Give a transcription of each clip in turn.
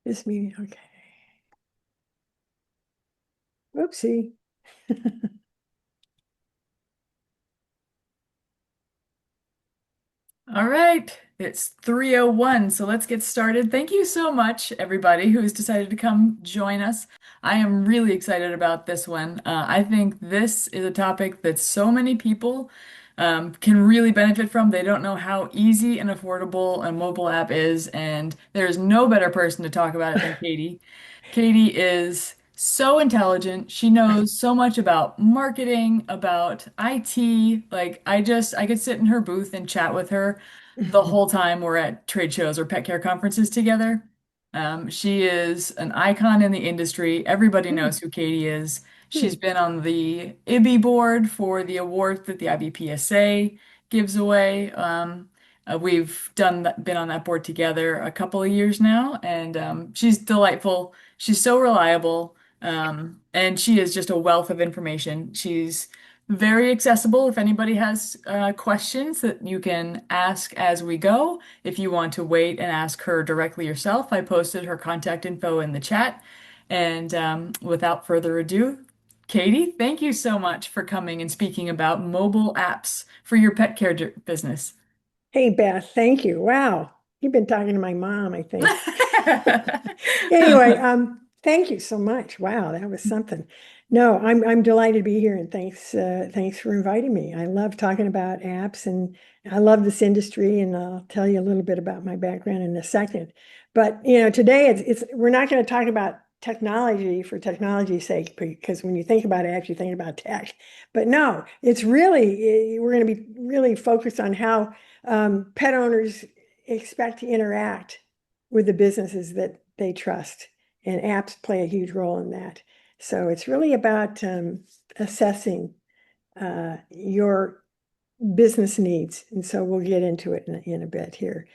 This meeting, okay. Oopsie. All right, it's 3:01, so let's get started. Thank you so much, everybody who has decided to come join us. I am really excited about this one. I think this is a topic that so many people can really benefit from. They don't know how easy and affordable a mobile app is, and there's no better person to talk about it than Katie. Katie is so intelligent. She knows so much about marketing, about IT. I could sit in her booth and chat with her the whole time we're at trade shows or pet care conferences together. She is an icon in the industry. Everybody knows who Katie is. She's been on the IBI board for the awards that the IBPSA gives away. We've been on that board together a couple of years now, and she's delightful. She's so reliable, and she is just a wealth of information. She's very accessible. If anybody has questions that you can ask as we go, if you want to wait and ask her directly yourself, I posted her contact info in the chat. And without further ado, Katie, thank you so much for coming and speaking about mobile apps for your pet care business. Hey, Beth, thank you. Wow. You've been talking to my mom, I think. Anyway, thank you so much. Wow, that was something. No, I'm delighted to be here and thanks for inviting me. I love talking about apps and I love this industry and I'll tell you a little bit about my background in a second. But today it's we're not going to talk about technology for technology's sake because when you think about apps, you think about tech. But no, it's really we're going to be really focused on how pet owners expect to interact with the businesses that they trust, and apps play a huge role in that. So it's really about assessing your business needs. And so we'll get into it in a bit here.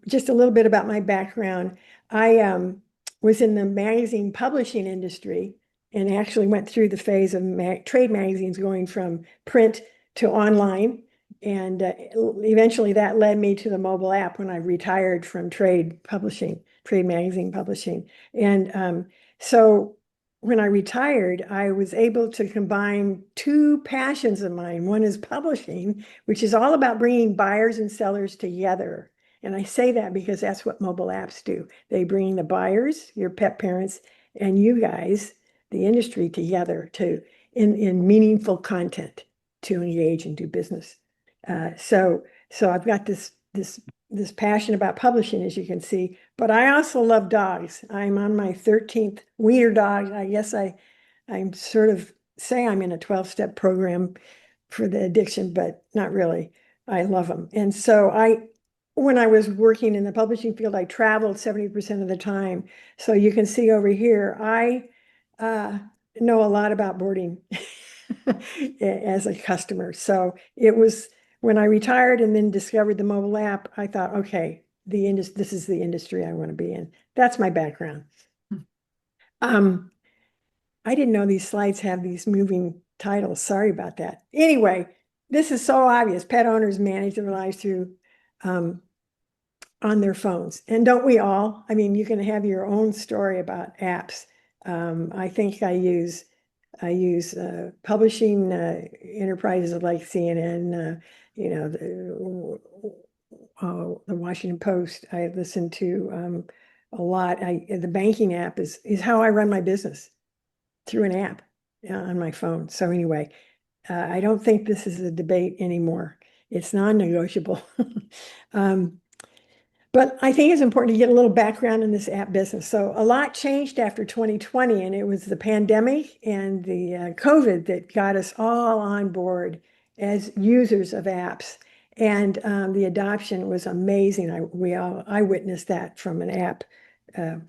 Just a little bit about my background. I was in the magazine publishing industry and actually went through the phase of trade magazines going from print to online. And eventually that led me to the mobile app when I retired from trade publishing, trade magazine publishing. And so when I retired, I was able to combine two passions of mine. One is publishing, which is all about bringing buyers and sellers together. And I say that because that's what mobile apps do. They bring the buyers, your pet parents, and you guys, the industry, together to in meaningful content to engage and do business. So I've got this passion about publishing, as you can see, but I also love dogs. I'm on my 13th wiener dog. I guess I'm sort of say I'm in a 12-step program for the addiction, but not really. I love them. And so when I was working in the publishing field, I traveled 70% of the time. So you can see over here, I uh, know a lot about boarding as a customer. So it was when I retired and then discovered the mobile app, I thought, okay, this is the industry I want to be in. That's my background. Um, I didn't know these slides have these moving titles. Sorry about that. Anyway, this is so obvious. Pet owners manage their lives through um, on their phones. And don't we all? I mean, you can have your own story about apps. I think I use publishing enterprises like CNN, the Washington Post. I listen to a lot. The banking app is how I run my business through an app on my phone. So anyway, I don't think this is a debate anymore. It's non-negotiable. Um, but I think it's important to get a little background in this app business. So a lot changed after 2020, and it was the pandemic and the COVID that got us all on board as users of apps. And the adoption was amazing. I witnessed that from an app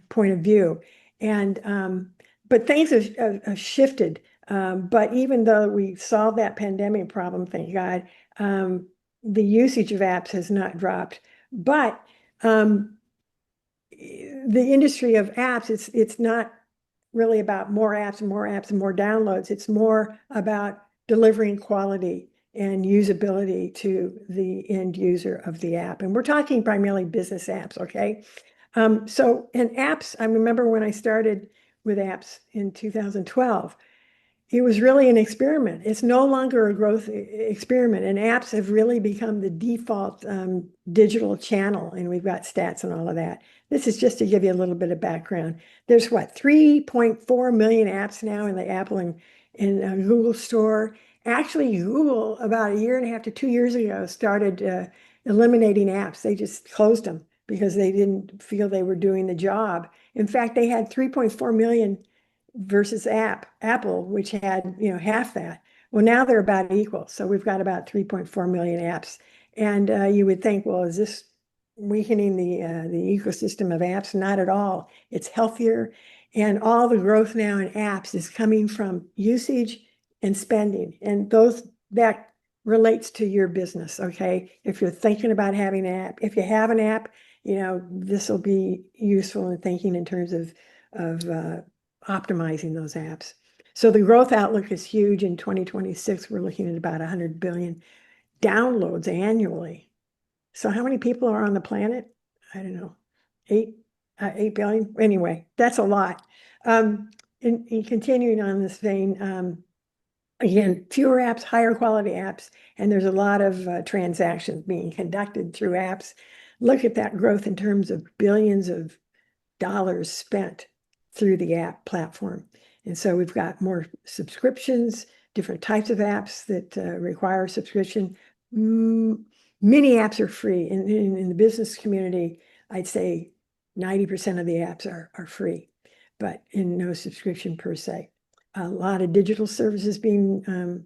point of view. And but things have shifted. But even though we solved that pandemic problem, thank God, the usage of apps has not dropped. But um, the industry of apps, it's not really about more apps and more apps and more downloads. It's more about delivering quality and usability to the end user of the app. And we're talking primarily business apps, okay? So in apps, I remember when I started with apps in 2012, it was really an experiment. It's no longer a growth experiment, and apps have really become the default digital channel, and we've got stats and all of that. This is just to give you a little bit of background. There's what, 3.4 million apps now in the Apple and Google Store. Actually, Google, about a year and a half to 2 years ago, started eliminating apps. They just closed them because they didn't feel they were doing the job. In fact, they had 3.4 million versus Apple, which had, half that. Well, now they're about equal. So we've got about 3.4 million apps. And you would think, well, is this weakening the ecosystem of apps? Not at all. It's healthier. And all the growth now in apps is coming from usage and spending. And that relates to your business, okay? If you're thinking about having an app, if you have an app, this will be useful in thinking in terms of optimizing those apps. So the growth outlook is huge. In 2026, we're looking at about 100 billion downloads annually. So how many people are on the planet? I don't know, 8 billion. Anyway, that's a lot. In continuing on this vein, again, fewer apps, higher quality apps, and there's a lot of transactions being conducted through apps. Look at that growth in terms of billions of dollars spent through the app platform. And so we've got more subscriptions, different types of apps that require subscription. Many apps are free. In the business community, I'd say 90% of the apps are free, but in no subscription per se. A lot of digital services being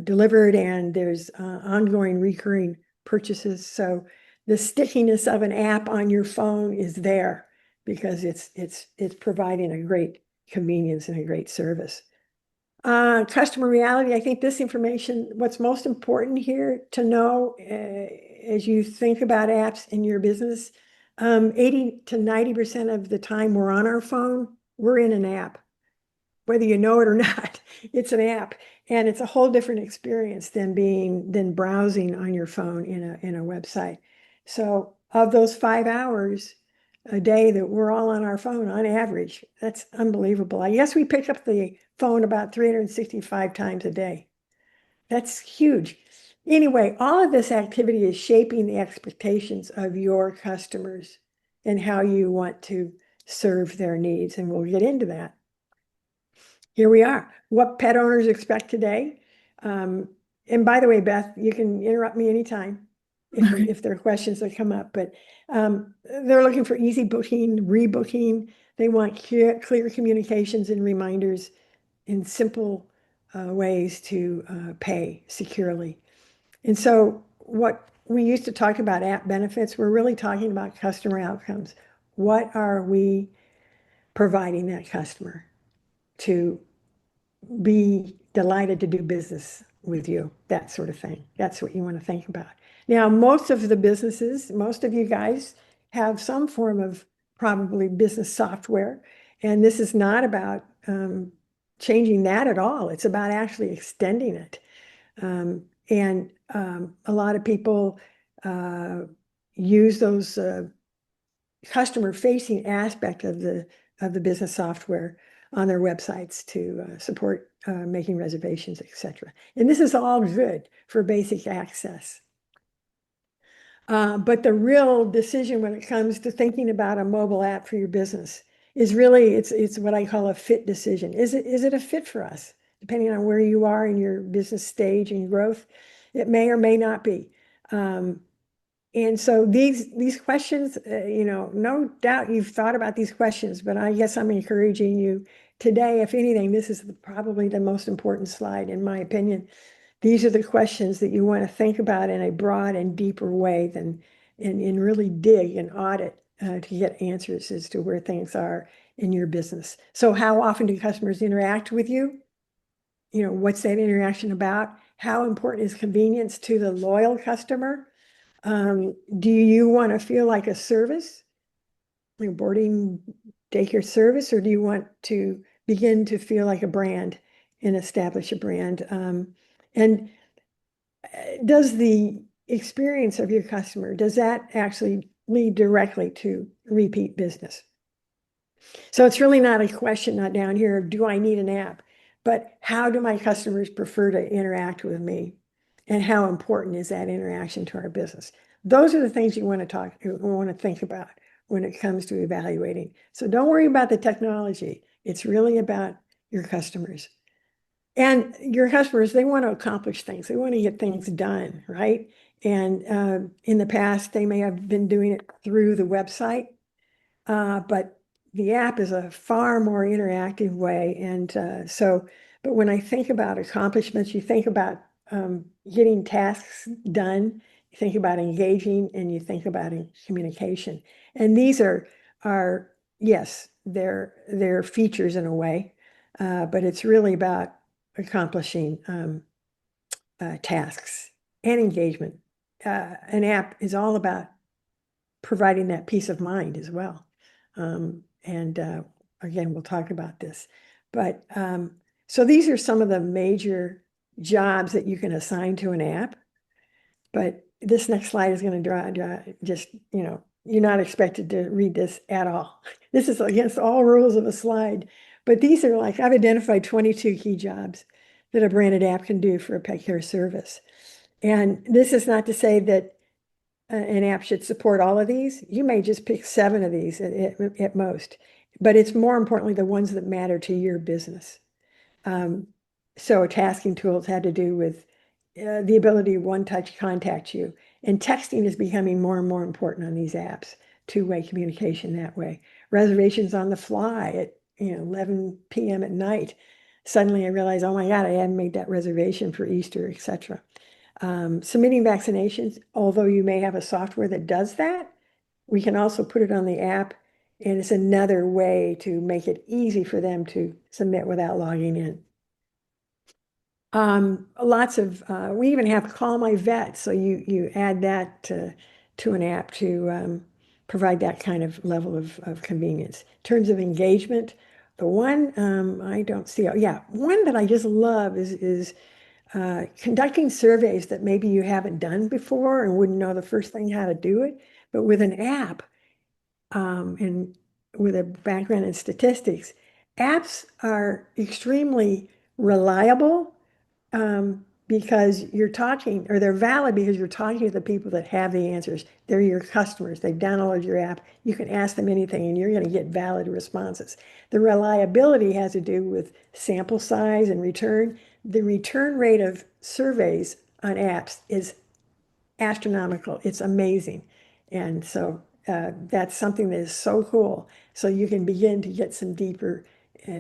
delivered, and there's ongoing recurring purchases. So the stickiness of an app on your phone is there because it's providing a great convenience and a great service. Customer reality, I think this information, what's most important here to know as you think about apps in your business, 80 to 90% of the time we're on our phone, we're in an app. Whether you know it or not, it's an app. And it's a whole different experience than browsing on your phone in a website. So of those 5 hours a day that we're all on our phone on average, that's unbelievable. I guess we pick up the phone about 365 times a day. That's huge. Anyway, all of this activity is shaping the expectations of your customers and how you want to serve their needs. And we'll get into that. Here we are. What pet owners expect today. And by the way, Beth, you can interrupt me anytime if there are questions that come up, but they're looking for easy booking, rebooking. They want clear communications and reminders in simple ways to pay securely. And so what we used to talk about app benefits, we're really talking about customer outcomes. What are we providing that customer to be delighted to do business with you, that sort of thing. That's what you want to think about. Now, most of the businesses, most of you guys have some form of probably business software, and this is not about changing that at all. It's about actually extending it. And a lot of people use those customer-facing aspect of the business software on their websites to support making reservations, etc. And this is all good for basic access. But the real decision when it comes to thinking about a mobile app for your business is really, it's what I call a fit decision. Is it a fit for us? Depending on where you are in your business stage and growth, it may or may not be. And so these questions, no doubt you've thought about these questions, but I guess I'm encouraging you today, if anything, this is probably the most important slide, in my opinion. These are the questions that you want to think about in a broad and deeper way and really dig and audit to get answers as to where things are in your business. So how often do customers interact with you? What's that interaction about? How important is convenience to the loyal customer? Do you want to feel like a service, like boarding daycare service, or do you want to begin to feel like a brand and establish a brand? And does the experience of your customer, does that actually lead directly to repeat business. So it's really not a question not down here of do I need an app, but how do my customers prefer to interact with me? And how important is that interaction to our business? Those are the things you want to think about when it comes to evaluating. So don't worry about the technology. It's really about your customers. And your customers, they want to accomplish things. They want to get things done, right? And in the past, they may have been doing it through the website, but the app is a far more interactive way. And but when I think about accomplishments, you think about getting tasks done, you think about engaging, and you think about communication. And these are yes, they're features in a way, but it's really about accomplishing tasks and engagement. An app is all about providing that peace of mind as well. And again, we'll talk about this. But so these are some of the major jobs that you can assign to an app. But this next slide is going to draw just, you're not expected to read this at all. This is against all rules of a slide. But these are like, I've identified 22 key jobs that a branded app can do for a pet care service. And this is not to say that an app should support all of these. You may just pick 7 of these at most, but it's more importantly the ones that matter to your business. So tasking tools had to do with the ability to one-touch contact you. And texting is becoming more and more important on these apps, two-way communication that way. Reservations on the fly at 11 p.m. at night. Suddenly I realize, oh my God, I hadn't made that reservation for Easter, etc. Submitting vaccinations, although you may have a software that does that, we can also put it on the app, and it's another way to make it easy for them to submit without logging in. We even have Call My Vet, so you add that to an app to provide that kind of level of convenience. In terms of engagement, the one I don't see, yeah, one that I just love is conducting surveys that maybe you haven't done before and wouldn't know the first thing how to do it, but with an app and with a background in statistics, apps are extremely reliable because you're talking, or they're valid because you're talking to the people that have the answers. They're your customers. They've downloaded your app. You can ask them anything and you're going to get valid responses. The reliability has to do with sample size and return. The return rate of surveys on apps is astronomical. It's amazing. And so that's something that is so cool. So you can begin to get some deeper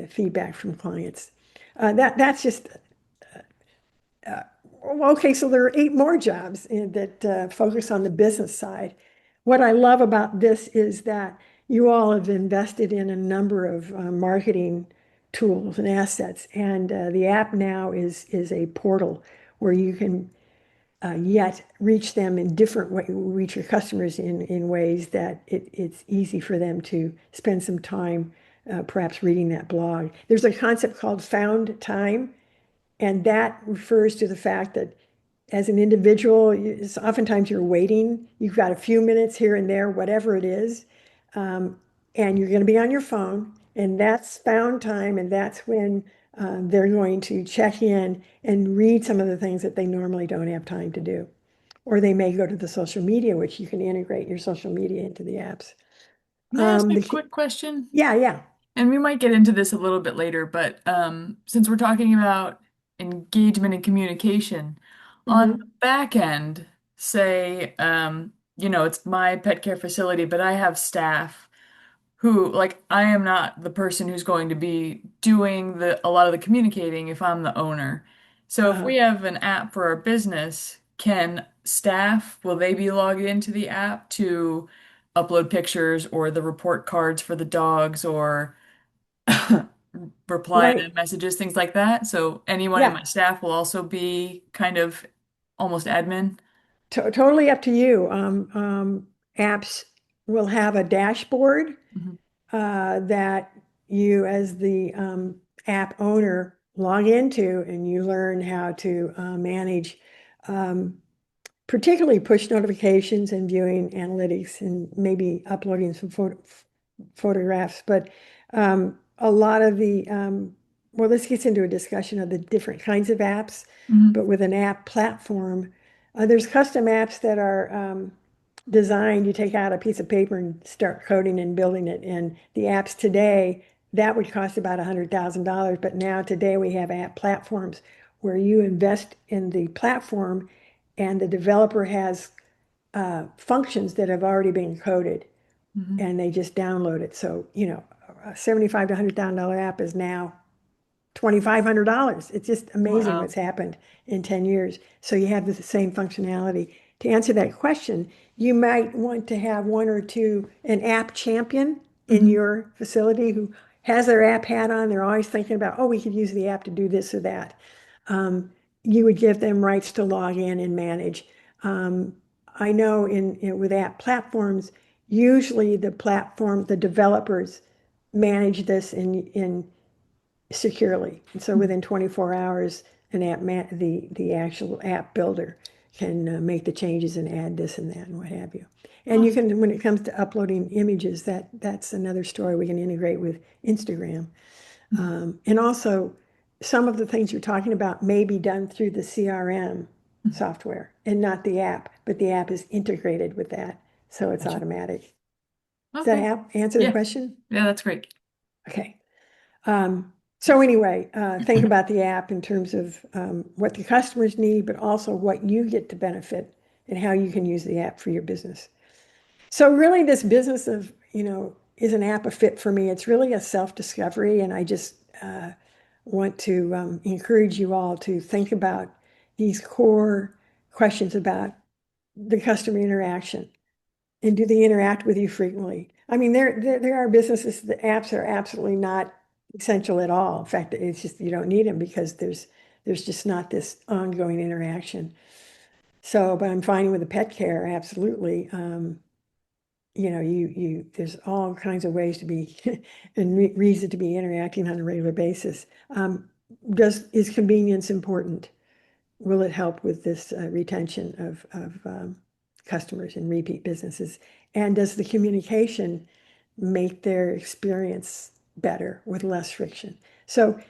feedback from clients. That's just okay, so there are 8 more jobs that focus on the business side. What I love about this is that you all have invested in a number of marketing tools and assets, and the app now is a portal where you can yet reach them in different ways, reach your customers in ways that it's easy for them to spend some time perhaps reading that blog. There's a concept called found time, and that refers to the fact that as an individual, oftentimes you're waiting. You've got a few minutes here and there, whatever it is, and you're going to be on your phone, and that's found time, and that's when they're going to check in and read some of the things that they normally don't have time to do. Or they may go to the social media, which you can integrate your social media into the apps. Can I ask a quick question? Yeah, yeah. And we might get into this a little bit later, but since we're talking about engagement and communication, on the Hmm. back end, say, it's my pet care facility, but I have staff who, like, I am not the person who's going to be doing a lot of the communicating if I'm the owner. So if Uh-huh. we have an app for our business, will they be logged into the app to upload pictures or the report cards for the dogs or reply to Right. messages, things like that. So anyone in Yeah. my staff will also be kind of almost admin. Totally up to you. Apps will have a dashboard Mhm. that you, as the app owner, log into, and you learn how to manage um, particularly push notifications and viewing analytics and maybe uploading some photographs. But a lot of well, this gets into a discussion of the different kinds of apps, Mhm. but with an app platform, there's custom apps that are designed. You take out a piece of paper and start coding and building it. And the apps today, that would cost about $100,000. But now today we have app platforms where you invest in the platform and the developer has functions that have already been coded Mhm. and they just download it. So, a 75 to $100,000 app is now $2,500. It's just amazing Wow. what's happened in 10 years. So you have the same functionality. To answer that question, you might want to have one or two, an app champion in Mhm. your facility who has their app hat on. They're always thinking about, oh, we could use the app to do this or that. You would give them rights to log in and manage. Um, I know with app platforms, usually the developers manage this in securely. And so Mhm. within 24 hours, the actual app builder can make the changes and add this and that and what have you. And you Oh. can, when it comes to uploading images, that's another story we can integrate with Instagram. Mhm. And also, some of the things you're talking about may be done through the CRM Mhm. software and not the app, but the app is integrated with that, so it's Gotcha. automatic. Does that Okay. answer the Yeah. question? Yeah, that's great. Okay. So anyway, think about the app in terms of what the customers need, but also what you get to benefit and how you can use the app for your business. So really this business of, is an app a fit for me? It's really a self-discovery, and I just want to encourage you all to think about these core questions about the customer interaction. And do they interact with you frequently? I mean, there are businesses, the apps are absolutely not essential at all. In fact, it's just you don't need them because there's just not this ongoing interaction. So, but I'm finding with the pet care, absolutely. There's all kinds of ways to be and reason to be interacting on a regular basis. Is convenience important? Will it help with this retention of customers and repeat businesses? And does the communication make their experience better with less friction? So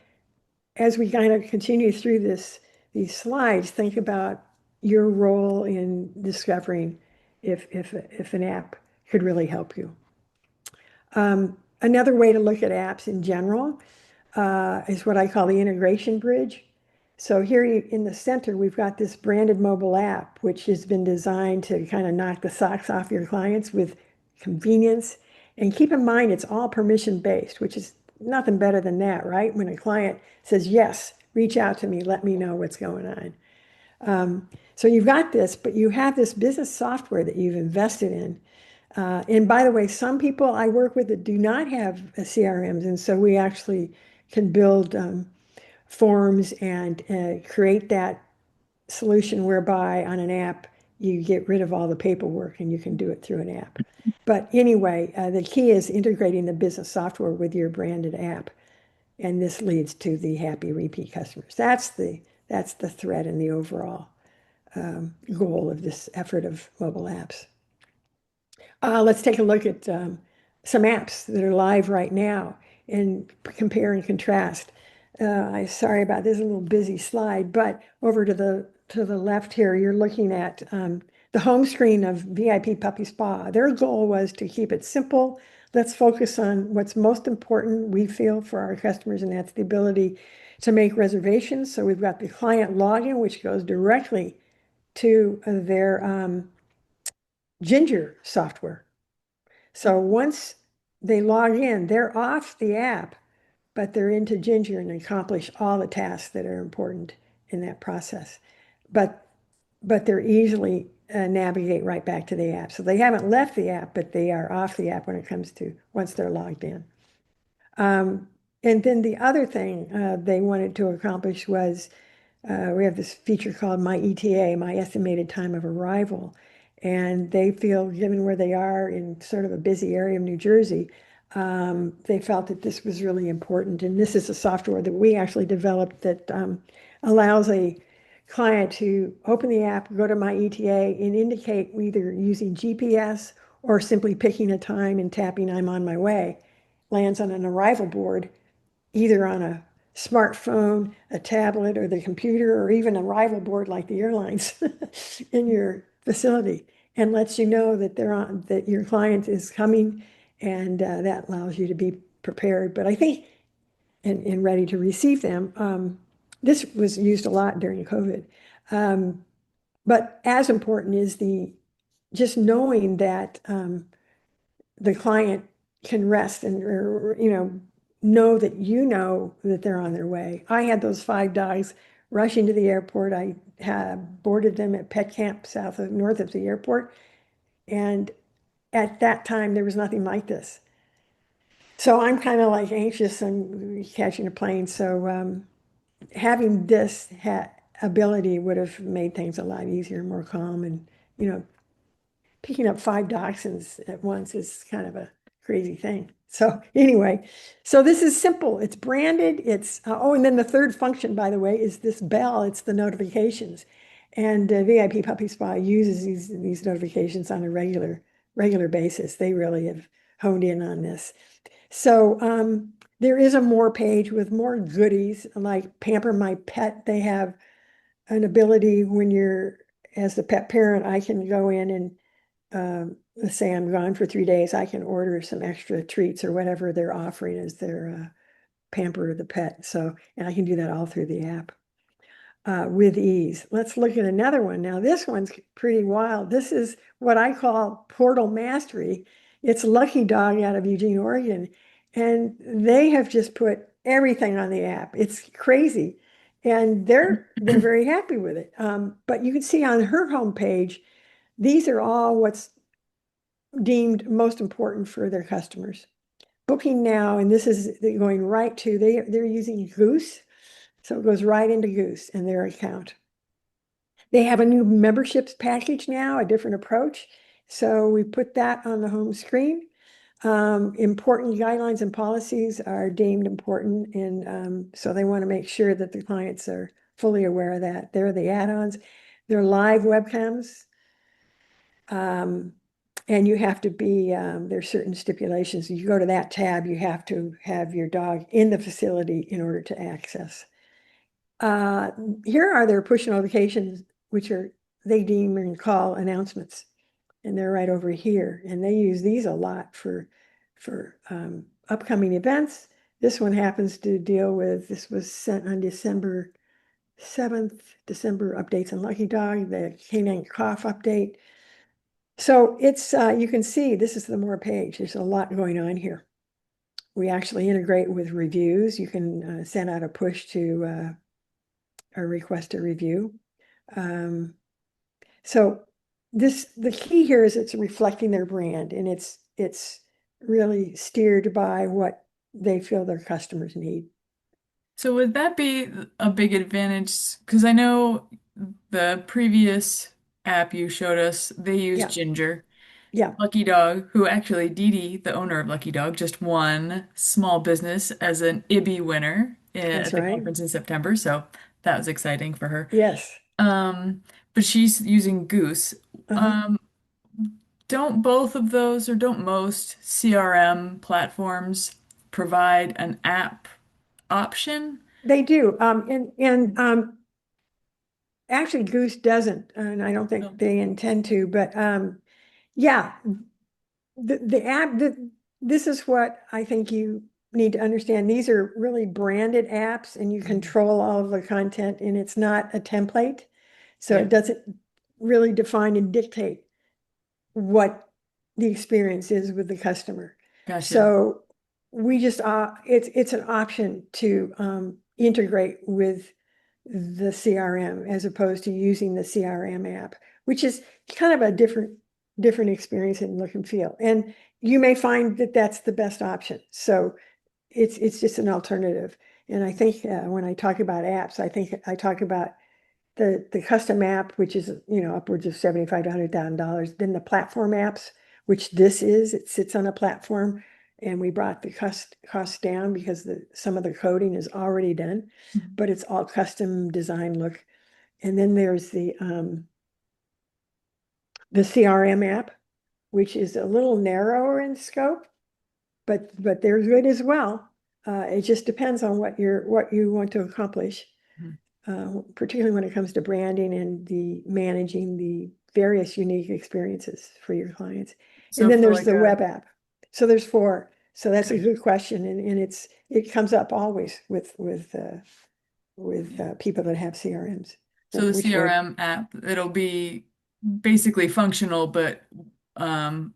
as we kind of continue through these slides, think about your role in discovering if an app could really help you. Another way to look at apps in general is what I call the integration bridge. So here in the center, we've got this branded mobile app, which has been designed to kind of knock the socks off your clients with convenience. And keep in mind, it's all permission based, which is nothing better than that, right? When a client says, yes, reach out to me, let me know what's going on. So you've got this, but you have this business software that you've invested in. And by the way, some people I work with that do not have CRMs, and so we actually can build forms and create that solution whereby on an app you get rid of all the paperwork and you can do it through an app. But anyway, the key is integrating the business software with your branded app, and this leads to the happy repeat customers. That's the thread and the overall goal of this effort of mobile apps. Let's take a look at some apps that are live right now and compare and contrast. I'm sorry about this, a little busy slide, but over to the left here, you're looking at the home screen of VIP Puppy Spa. Their goal was to keep it simple. Let's focus on what's most important, we feel, for our customers, and that's the ability to make reservations. So we've got the client login, which goes directly to their Ginger software. So once they log in, they're off the app, but they're into Ginger and accomplish all the tasks that are important in that process. But they're easily navigate right back to the app. So they haven't left the app, but they are off the app when it comes to once they're logged in. Um, and then the other thing they wanted to accomplish was we have this feature called My ETA, My Estimated Time of Arrival. And they feel, given where they are in sort of a busy area of New Jersey, they felt that this was really important. And this is a software that we actually developed that allows a client to open the app, go to my ETA, and indicate either using GPS or simply picking a time and tapping I'm on my way, lands on an arrival board, either on a smartphone, a tablet, or the computer, or even an arrival board like the airlines in your facility, and lets you know that that your client is coming, and that allows you to be prepared. But I think and ready to receive them. This was used a lot during COVID. But as important is the just knowing that the client can rest and, or, know that know that they're on their way. I had those 5 dogs rushing to the airport. I had boarded them at Pet Camp north of the airport. And at that time, there was nothing like this. So I'm kind of like anxious and catching a plane. So having this ability would have made things a lot easier, more calm, and you know, picking up 5 dachshunds at once is kind of a crazy thing. So anyway, so this is simple. It's branded. It's oh, and then the third function, by the way, is this bell. It's the notifications, and VIP Puppy Spa uses these notifications on a regular basis. They really have honed in on this. So there is a more page with more goodies like Pamper My Pet. They have an ability when you're, as the pet parent, I can go in and let's say I'm gone for 3 days, I can order some extra treats or whatever they're offering as their pamper the pet. So, and I can do that all through the app with ease. Let's look at another one. Now, this one's pretty wild. This is what I call portal mastery. It's Lucky Dog out of Eugene, Oregon. And they have just put everything on the app. It's crazy. And they're very happy with it. But you can see on her homepage, these are all what's deemed most important for their customers. Booking now, and this is going right to, they're using Goose. So it goes right into Goose and their account. They have a new memberships package now, a different approach. So we put that on the home screen. Important guidelines and policies are deemed important, and so they want to make sure that the clients are fully aware of that. They're the add-ons. They're live webcams. And you have to be, there's certain stipulations. You go to that tab, you have to have your dog in the facility in order to access. Here are their push notifications, which are they deem and call announcements, and they're right over here. And they use these a lot for upcoming events. This one happens to deal with. This was sent on December 7th. December updates on Lucky Dog, the canine cough update. So it's you can see this is the more page. There's a lot going on here. We actually integrate with reviews. You can send out a push to or request a review. So the key here is it's reflecting their brand, and it's really steered by what they feel their customers need. So would that be a big advantage? Because I know the previous app you showed us, they use Yeah, Ginger. yeah, Lucky Dog, who actually Dee Dee, the owner of Lucky Dog, just won small business as an IBI winner that's at the right. conference in September. So that was exciting for her. Yes. Um, but she's using Goose. Uh-huh. Um, don't both of those, or don't most CRM platforms provide an app option? They do. And actually Goose doesn't, and I don't think No. they intend to, but yeah, the app this is what I think you need to understand. These are really branded apps, and you Mhm. control all of the content, and it's not a template. So Yeah, it doesn't really define and dictate what the experience is with the customer. gotcha. So we just it's an option to integrate with the CRM as opposed to using the CRM app, which is kind of a different experience and look and feel. And you may find that that's the best option. So it's just an alternative. And I think when I talk about apps, I think I talk about the custom app, which is upwards of $75,000 to $100,000. Then the platform apps, which this is, it sits on a platform, and we brought the cost down because some of the coding is already done, Mhm. but it's all custom design look. And then there's the CRM app, which is a little narrower in scope, but they're good as well. It just depends on what you want to accomplish, particularly when it comes to branding and the managing the various unique experiences for your clients. And So then for there's like the a web app. So there's four. So that's a okay. good question, and it comes up always with Yeah. people that have CRMs. So the Which way? CRM app, it'll be basically functional, but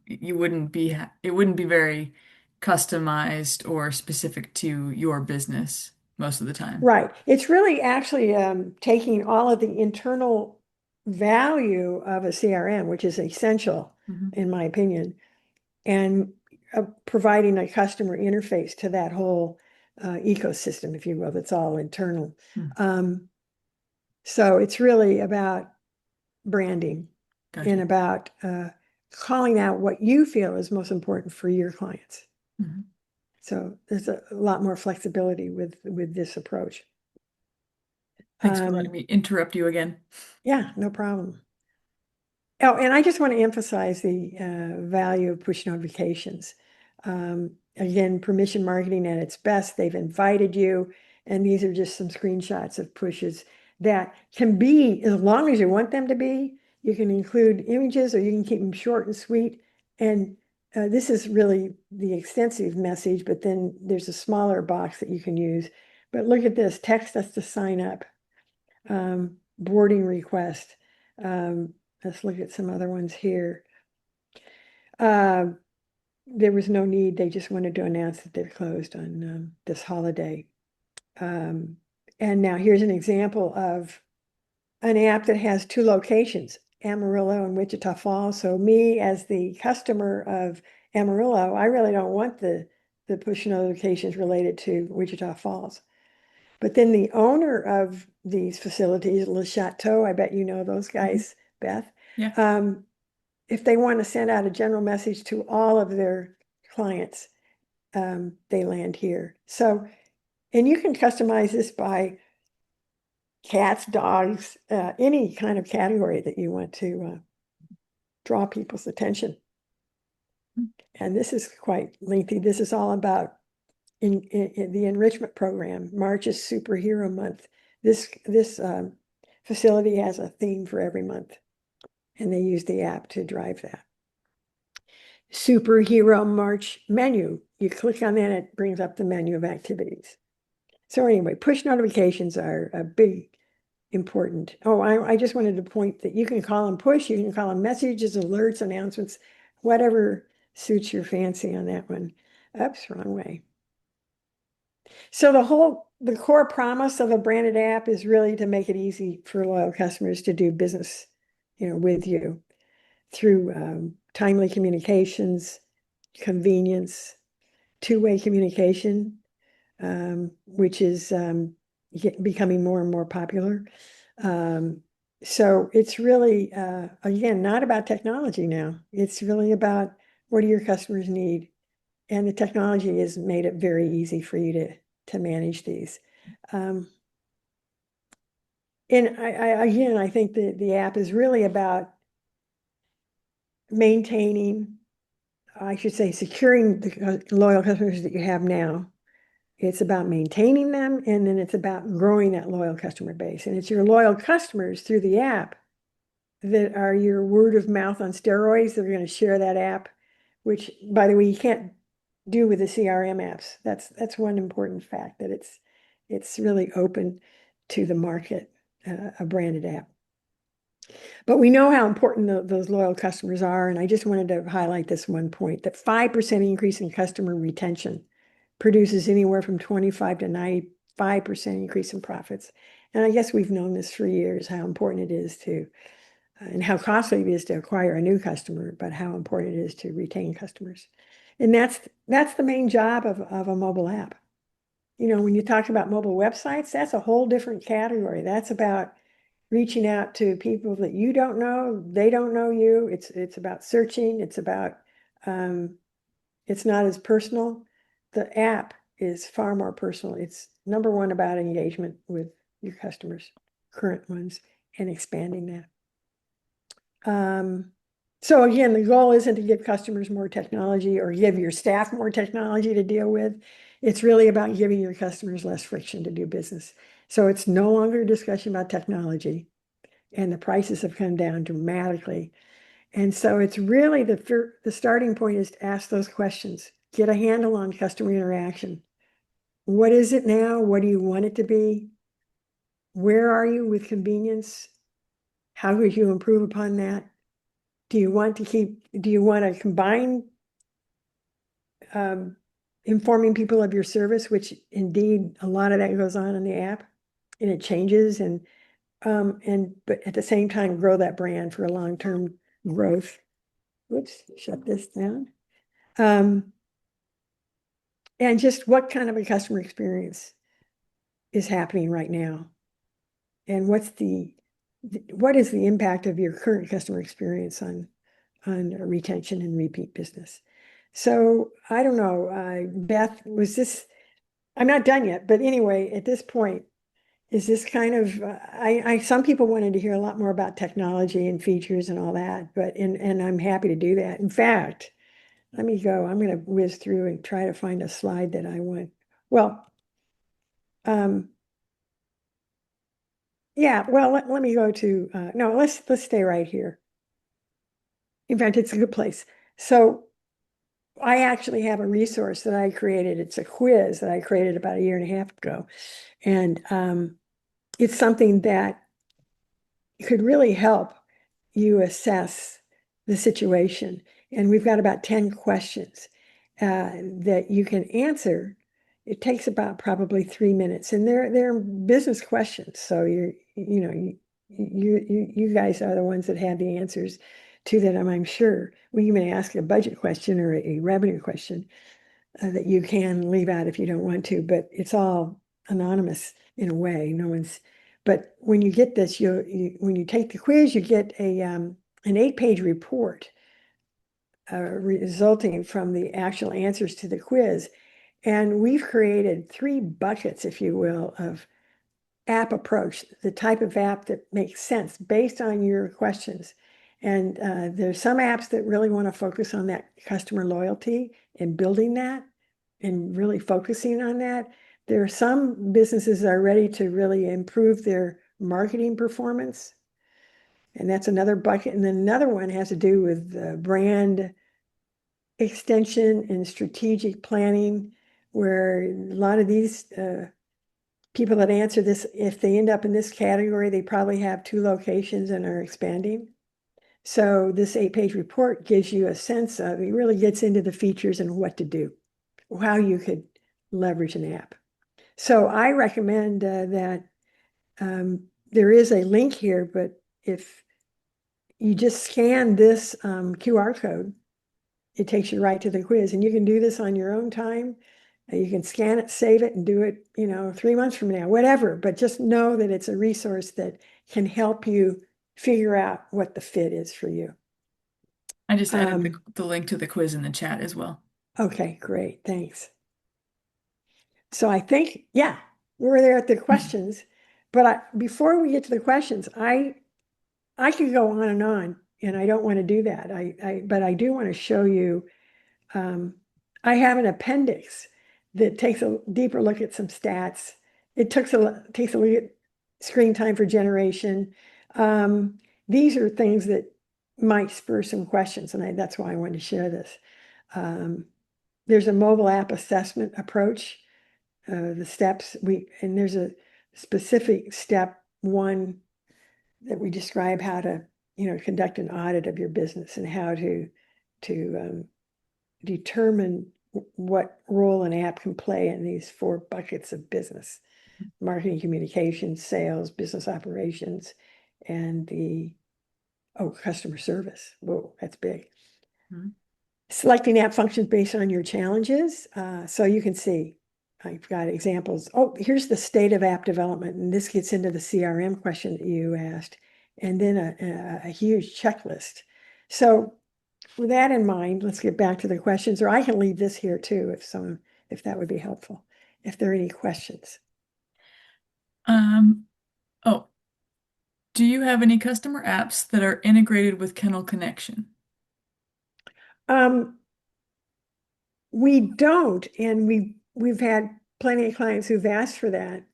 it wouldn't be very customized or specific to your business most of the time. Right. It's really actually taking all of the internal value of a CRM, which is essential, Mhm. in my opinion, and providing a customer interface to that whole ecosystem, if you will, that's all internal. Hmm. Um, so it's really about branding and Gotcha. about calling out what you feel is most important for your clients. Mhm. So there's a lot more flexibility with this approach. Thanks for letting Um, me interrupt you again. yeah, no problem. Oh, and I just want to emphasize the value of push notifications. Again, permission marketing at its best. They've invited you, and these are just some screenshots of pushes that can be, as long as you want them to be, you can include images or you can keep them short and sweet. And this is really the extensive message, but then there's a smaller box that you can use. But look at this, text us to sign up, boarding request. Um, Let's look at some other ones here. Uh, there was no need. They just wanted to announce that they're closed on this holiday. Um, and now here's an example of an app that has two locations, Amarillo and Wichita Falls. So me as the customer of Amarillo, I really don't want the push notifications related to Wichita Falls. But then the owner of these facilities, Le Chateau, I bet you know those Mhm. guys, Beth. Yeah. Um, if they want to send out a general message to all of their clients, they land here. So, and you can customize this by cats, dogs, any kind of category that you want to draw people's attention. And this is quite lengthy. This is all about in the enrichment program. March is Superhero Month. This facility has a theme for every month, and they use the app to drive that. Superhero March menu. You click on that, it brings up the menu of activities. So anyway, push notifications are a big important. Oh, I just wanted to point that you can call them push, you can call them messages, alerts, announcements, whatever suits your fancy on that one. Oops, wrong way. So the core promise of a branded app is really to make it easy for loyal customers to do business, with you through timely communications, convenience, two-way communication, which is becoming more and more popular. Um, so it's really, again, not about technology now. It's really about what do your customers need? And the technology has made it very easy for you to manage these. Um, and again, I think the app is really about maintaining, I should say, securing the loyal customers that you have now. It's about maintaining them, and then it's about growing that loyal customer base. And it's your loyal customers through the app that are your word of mouth on steroids that are going to share that app, which, by the way, you can't do with the CRM apps. That's one important fact, that it's really open to the market, a branded app. But we know how important those loyal customers are, and I just wanted to highlight this one point, that 5% increase in customer retention produces anywhere from 25 to 95% increase in profits. And I guess we've known this for years, how important it is to, and how costly it is to acquire a new customer, but how important it is to retain customers. And that's the main job of a mobile app. When you talk about mobile websites, that's a whole different category. That's about reaching out to people that you don't know, they don't know you. It's about searching. Um, it's not as personal. The app is far more personal. It's number one about engagement with your customers, current ones, and expanding that. So again, the goal isn't to give customers more technology or give your staff more technology to deal with. It's really about giving your customers less friction to do business. So it's no longer a discussion about technology, and the prices have come down dramatically. And so it's really the starting point is to ask those questions, get a handle on customer interaction. What is it now? What do you want it to be? Where are you with convenience? How could you improve upon that? Do you want to combine informing people of your service, which indeed a lot of that goes on in the app and it changes but at the same time grow that brand for a long-term growth. Whoops, shut this down. And just what kind of a customer experience is happening right now? And what is the impact of your current customer experience on retention and repeat business? So I don't know, Beth, I'm not done yet, but anyway, at this point, is this kind of, some people wanted to hear a lot more about technology and features and all that, and I'm happy to do that. In fact, let me go, I'm going to whiz through and try to find a slide that I want. Well, yeah, well, let me go to, no, let's stay right here. In fact, it's a good place. So I actually have a resource that I created. It's a quiz that I created about a year and a half ago. And it's something that could really help you assess the situation. And we've got about 10 questions that you can answer. It takes about probably 3 minutes, and they're business questions. So you guys are the ones that have the answers to them, I'm sure. We even ask a budget question or a revenue question that you can leave out if you don't want to, but it's all anonymous in a way. But when you get this, when you take the quiz, you get an 8-page report resulting from the actual answers to the quiz. And we've created 3 buckets, if you will, of app approach, the type of app that makes sense based on your questions. And there's some apps that really want to focus on that customer loyalty and building that and really focusing on that. There are some businesses that are ready to really improve their marketing performance. And that's another bucket. And then another one has to do with brand extension and strategic planning, where a lot of these people that answer this, if they end up in this category, they probably have 2 locations and are expanding. So this 8-page report gives you a sense of, it really gets into the features and what to do, how you could leverage an app. So I recommend that there is a link here, but if you just scan this QR code, it takes you right to the quiz, and you can do this on your own time. You can scan it, save it, and do it, 3 months from now, whatever. But just know that it's a resource that can help you figure out what the fit is for you. I just added the link to the quiz in the chat as well. Okay, great. Thanks. So I think, yeah, we're there at the questions. But before we get to the questions, I could go on, and I don't want to do that. But I do want to show you. I have an appendix that takes a deeper look at some stats. It takes a look at screen time for generation. These are things that might spur some questions, and that's why I wanted to share this. There's a mobile app assessment approach. The steps and there's a specific step 1 that we describe how to conduct an audit of your business and how to determine what role an app can play in these 4 buckets of business: marketing, communications, sales, business operations, and customer service. Whoa, that's big. Mm-hmm. Selecting app functions based on your challenges. So you can see I've got examples. Oh, here's the state of app development. And this gets into the CRM question that you asked. And then a huge checklist. So with that in mind, let's get back to the questions, or I can leave this here too, if that would be helpful, if there are any questions. Oh, Do you have any customer apps that are integrated with Kennel Connection? Um, we don't, and we've had plenty of clients who've asked for that.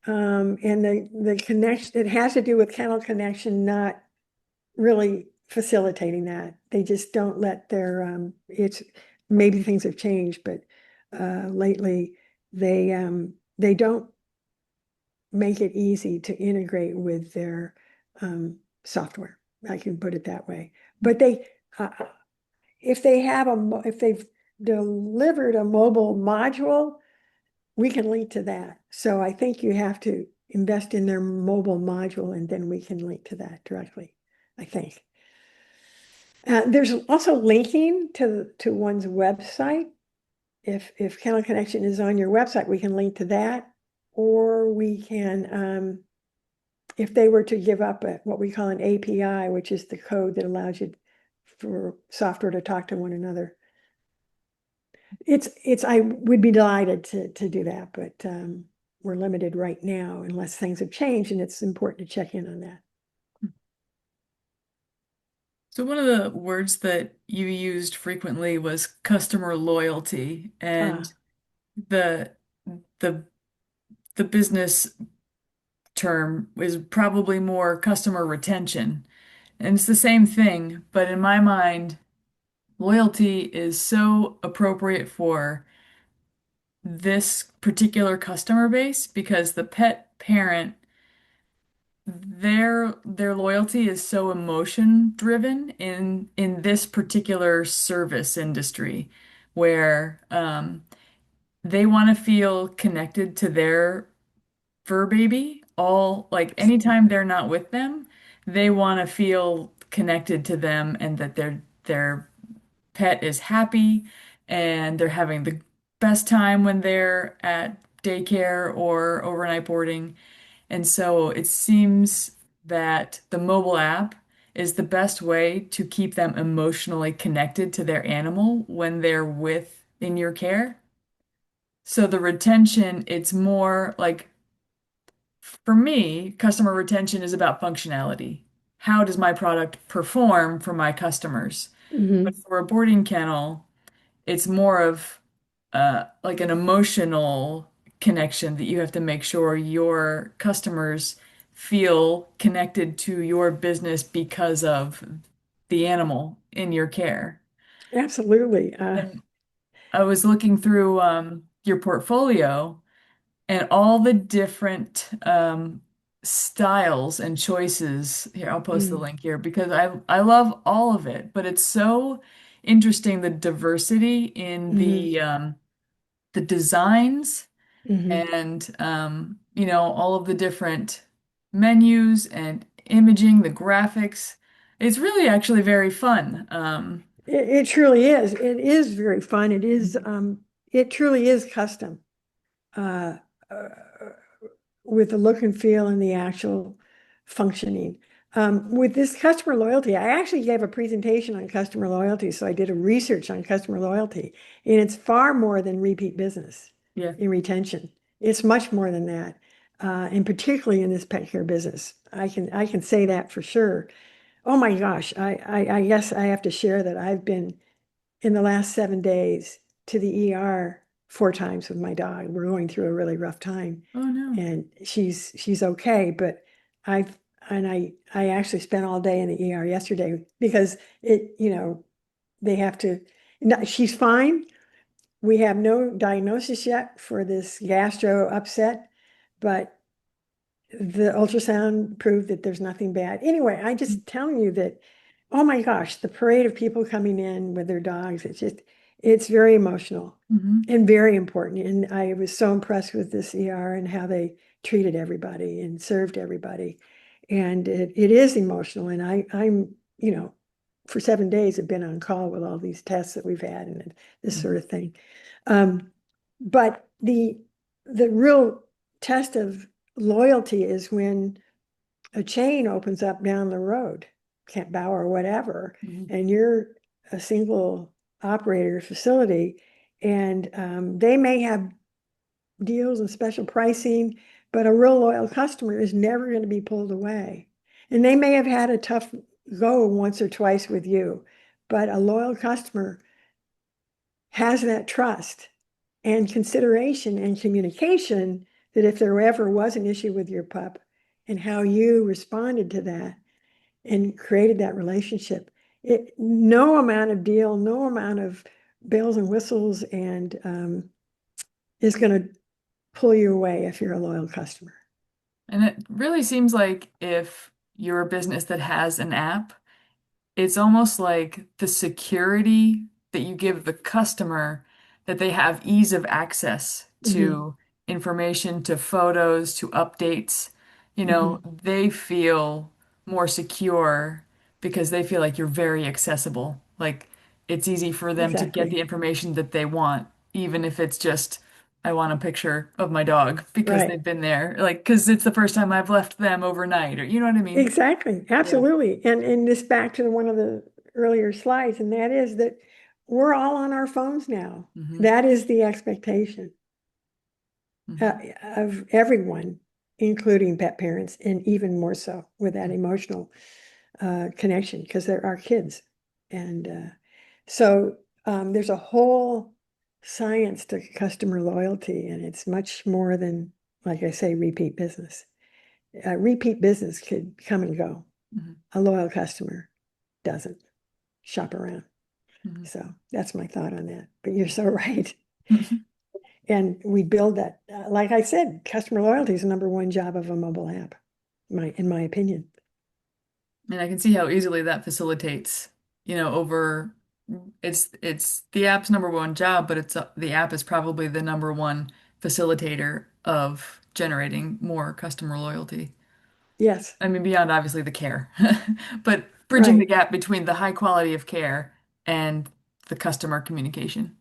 And the connection, it has to do with Kennel Connection, not really facilitating that. They just don't let their, it's, maybe things have changed, but lately they don't make it easy to integrate with their software. I can put it that way. But uh, if they have if they've delivered a mobile module, we can link to that. So I think you have to invest in their mobile module and then we can link to that directly, I think. There's also linking to one's website. If Kennel Connection is on your website, we can link to that, or we can, if they were to give up what we call an API, which is the code that allows you for software to talk to one another. I would be delighted to do that, but we're limited right now unless things have changed, and it's important to check in on that. So one of the words that you used frequently was customer loyalty, and Ah, the the the business term is probably more customer retention. And it's the same thing, but in my mind, loyalty is so appropriate for this particular customer base because the pet parent, their loyalty is so emotion driven in this particular service industry where they want to feel connected to their fur baby all like anytime they're not with them, they want to feel connected to them and that their pet is happy and they're having the best time when they're at daycare or overnight boarding. And so it seems that the mobile app is the best way to keep them emotionally connected to their animal when they're with in your care. So the retention, it's more like for me, customer retention is about functionality. How does my product perform for my customers? But mhm. for a boarding kennel, it's more of like an emotional connection that you have to make sure your customers feel connected to your business because of the animal in your care. Absolutely. And I was looking through your portfolio and all the different styles and choices. Here, I'll post the Mm, link here because I love all of it, but it's so interesting the diversity in mhm, the designs mhm. and all of the different menus and imaging, the graphics. It's really actually very fun. It truly is. It is very fun. Mhm. It truly is custom. Uh, uh, with the look and feel and the actual functioning. With this customer loyalty, I actually gave a presentation on customer loyalty. So I did a research on customer loyalty, and it's far more than repeat business Yeah. in retention. It's much more than that. And particularly in this pet care business. I can say that for sure. Oh my gosh, I guess I have to share that I've been in the last 7 days to the ER 4 times with my dog. We're going through a really rough time, Oh no. and she's okay. But I actually spent all day in the ER yesterday because they have to. No, she's fine. We have no diagnosis yet for this gastro upset, but the ultrasound proved that there's nothing bad. Anyway, I just telling you that, oh my gosh, the parade of people coming in with their dogs, it's very emotional Mm-hmm. and very important. And I was so impressed with this ER and how they treated everybody and served everybody. And it is emotional. And I'm, for 7 days have been on call with all these tests that we've had and this sort of thing. Um, but the real test of loyalty is when a chain opens up down the road, Kent Bauer or whatever, Mm-hmm. and you're a single operator facility, and they may have deals and special pricing, but a real loyal customer is never going to be pulled away. And they may have had a tough go once or twice with you, but a loyal customer has that trust and consideration and communication that if there ever was an issue with your pup and how you responded to that and created that relationship, no amount of deal, no amount of bells and whistles and is going to pull you away if you're a loyal customer. And it really seems like if you're a business that has an app, it's almost like the security that you give the customer, that they have ease of access Hmm. to information, to photos, to updates. Hmm. They feel more secure because they feel like you're very accessible. Like it's easy for them to get the Exactly. information that they want, even if it's just, I want a picture of my dog because Right. they've been there, like, because it's the first time I've left them overnight, or you know what I mean? Exactly. Yeah. Absolutely. And this back to one of the earlier slides, and that is that we're all on our phones now. Hmm. That is the expectation Hmm. of everyone, including pet parents, and even more so with that emotional connection because they're our kids. And so there's a whole science to customer loyalty, and it's much more than, like I say, repeat business. Repeat business could come and go. Hmm. A loyal customer doesn't shop around. Hmm. So that's my thought on that. But you're so right. Hmm. And we build that, like I said, customer loyalty is the number one job of a mobile app, in my opinion. And I can see how easily that facilitates, over it's the app's number one job, but the app is probably the number one facilitator of generating more customer loyalty. Yes, I mean, beyond obviously the care, but bridging the right. gap between the high quality of care and the customer communication.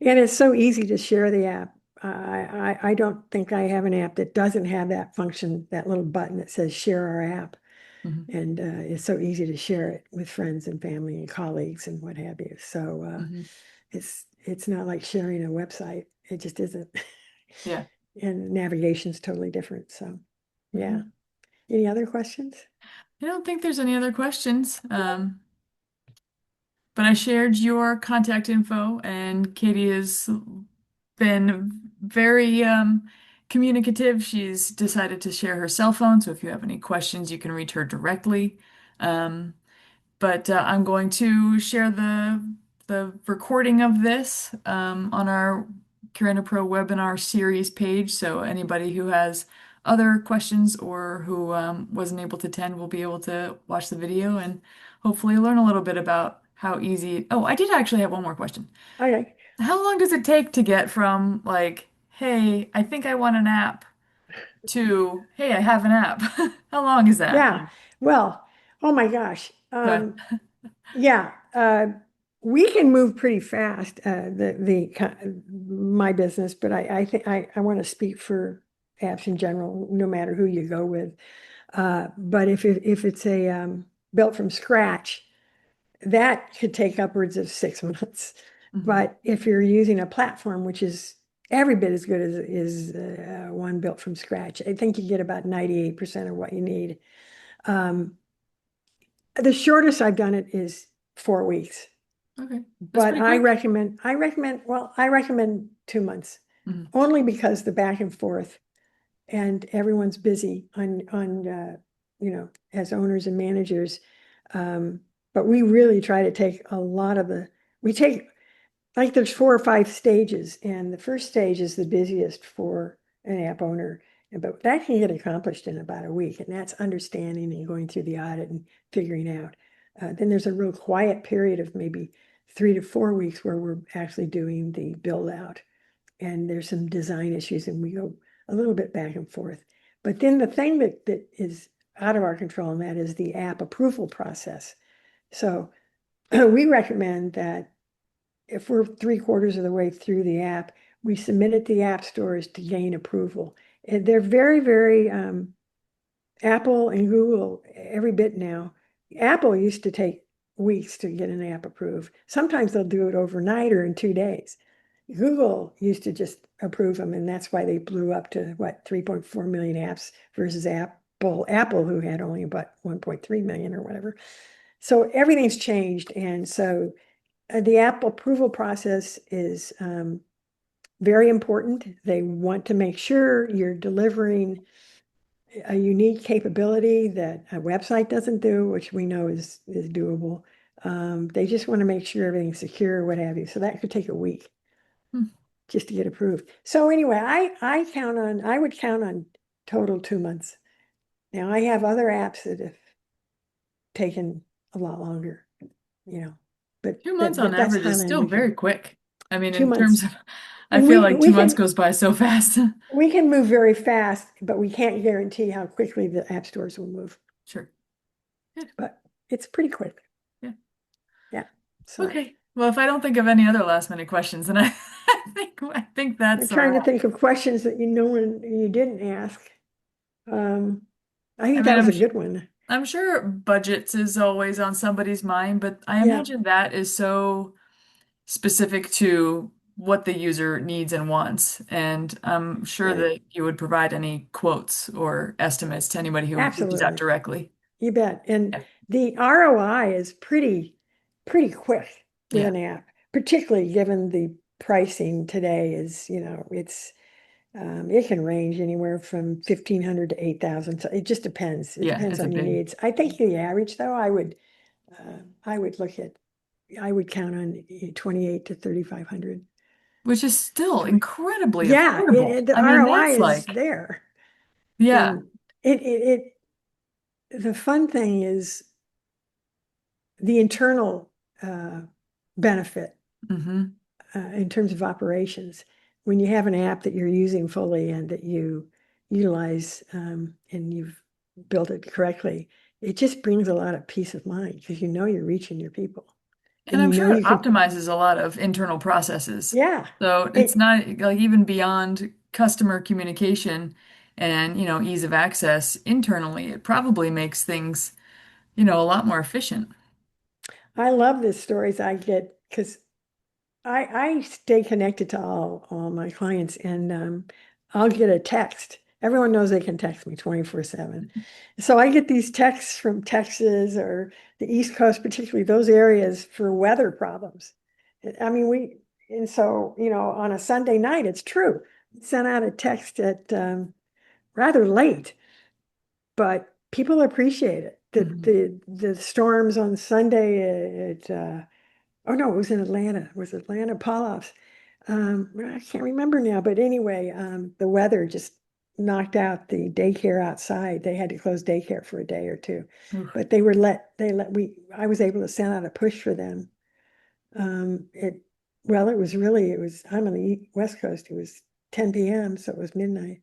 And it's so easy to share the app. I don't think I have an app that doesn't have that function, that little button that says share our app. Hmm. And it's so easy to share it with friends and family and colleagues and what have you. So Hmm. it's not like sharing a website. It just isn't. Yeah. And navigation's totally different. So yeah. Hmm. Any other questions? I don't think there's any other questions. But I shared your contact info, and Katie has been very communicative. She's decided to share her cell phone, so if you have any questions, you can reach her directly. Um, but I'm going to share the recording of this on our KurandaPro webinar series page, so anybody who has other questions or who wasn't able to attend will be able to watch the video and hopefully learn a little bit about how easy. Oh, I did actually have one more question. Okay. How long does it take to get from like, hey, I think I want an app to, hey, I have an app? How long is that? Yeah. Well, oh my gosh. Good. Yeah. We can move pretty fast, my business, but I think I want to speak for apps in general, no matter who you go with. But if it's a built from scratch, that could take upwards of 6 months. Hmm. But if you're using a platform, which is every bit as good as is one built from scratch, I think you get about 98% of what you need. Um, the shortest I've done it is 4 weeks, Okay. That's but pretty quick. I recommend 2 months, Hmm. only because the back and forth and everyone's busy as owners and managers. Um, but we really try to take a lot of we take, like, there's 4 or 5 stages, and the first stage is the busiest for an app owner. But that can get accomplished in about a week, and that's understanding and going through the audit and figuring out. Then there's a real quiet period of maybe 3 to 4 weeks where we're actually doing the build out, and there's some design issues, and we go a little bit back and forth. But then the thing that is out of our control, and that is the app approval process. So we recommend that if we're 3/4 of the way through the app, we submit it to the app stores to gain approval. And they're very, very Apple and Google every bit now. Apple used to take weeks to get an app approved. Sometimes they'll do it overnight or in 2 days. Google used to just approve them, and that's why they blew up to what, 3.4 million apps versus app Apple, who had only about 1.3 million or whatever. So everything's changed. And so the app approval process is very important. They want to make sure you're delivering a unique capability that a website doesn't do, which we know is doable. They just want to make sure everything's secure, what have you. So that could take a week Hmm. just to get approved. So anyway, I would count on total 2 months. Now I have other apps that have taken a lot longer, you know, but 2 months on that's average is highly still unusual. very quick. I mean, Two in terms months. of, I And feel like 2 months goes by so fast. we can move very fast, but we can't guarantee how quickly the app stores will move. Sure. Good. But it's pretty quick. Yeah. Yeah. So Okay. Well, if I don't think of any other last minute questions, then I think I'm that's a trying to wrap. think of questions that you know and you didn't ask. Um, I I think mean, that was a good one. I'm sure budgets is always on somebody's mind, but I Yeah, imagine that is so specific to what the user needs and wants. And I'm sure right. that you would provide any quotes or estimates to anybody who reaches out Absolutely. directly. You bet. And Yeah. the ROI is pretty quick with Yeah. an app, particularly given the pricing today is, it can range anywhere from 1,500 to 8,000. So it just depends. It Yeah. depends It's a on your big, needs. I think the average though, I would look at, I would count on 28 to 3,500. which is still incredibly Yeah, affordable. the I mean, ROI that's is like, there. yeah. And the fun thing is the internal benefit Hmm. in terms of operations. When you have an app that you're using fully and that you utilize and you've built it correctly, it just brings a lot of peace of mind because you know you're reaching your people And and I'm you know sure it you can, optimizes a lot of internal processes. yeah, So it's it, not like even beyond customer communication and, ease of access internally, it probably makes things, a lot more efficient. I love the stories I get because I stay connected to all my clients and I'll get a text. Everyone knows they can text me 24/7. So I get these texts from Texas or the East Coast, particularly those areas for weather problems. I mean, and so, on a Sunday night, it's true. Sent out a text at rather late, but people appreciate it. Mhm. The storms on Sunday, oh no, it was in Atlanta. It was Atlanta Poloffs. I can't remember now, but anyway, the weather just knocked out the daycare outside. They had to close daycare for a day or two, Oof. but I was able to send out a push for them. Well, I'm on the West Coast. It was 10 p.m., so it was midnight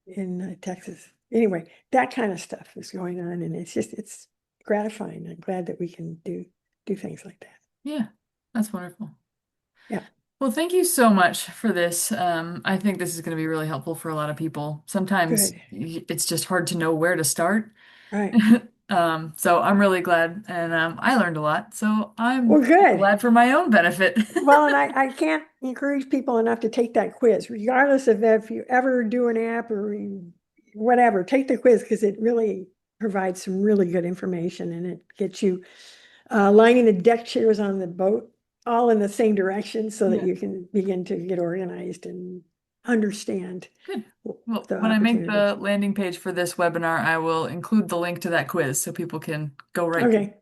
in Texas. Anyway, that kind of stuff is going on, and it's gratifying. I'm glad that we can do things like that. Yeah, that's wonderful. Yeah, Well, thank you so much for this. I think this is going to be really helpful for a lot of people. Sometimes good. it's just hard to know where to start. Right. So I'm really glad, and I learned a lot. So Well, I'm good. glad for my own benefit. Well, and I can't encourage people enough to take that quiz, regardless of if you ever do an app or whatever, take the quiz because it really provides some really good information and it gets you lining the deck chairs on the boat all in the same direction so that Yeah, you can begin to get organized and understand good. Well, the when I make opportunity. the landing page for this webinar, I will include the link to that quiz so people can go right to it. Okay.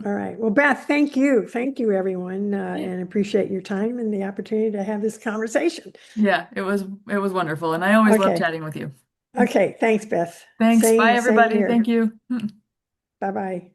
All right. Well, Beth, thank you. Thank you, everyone, Yeah. and appreciate your time and the opportunity to have this conversation. Yeah, it was wonderful, and I always love Okay. chatting with you. Okay. Thanks, Beth. Thanks. Bye, Same everybody. Thank here. you. Bye-bye.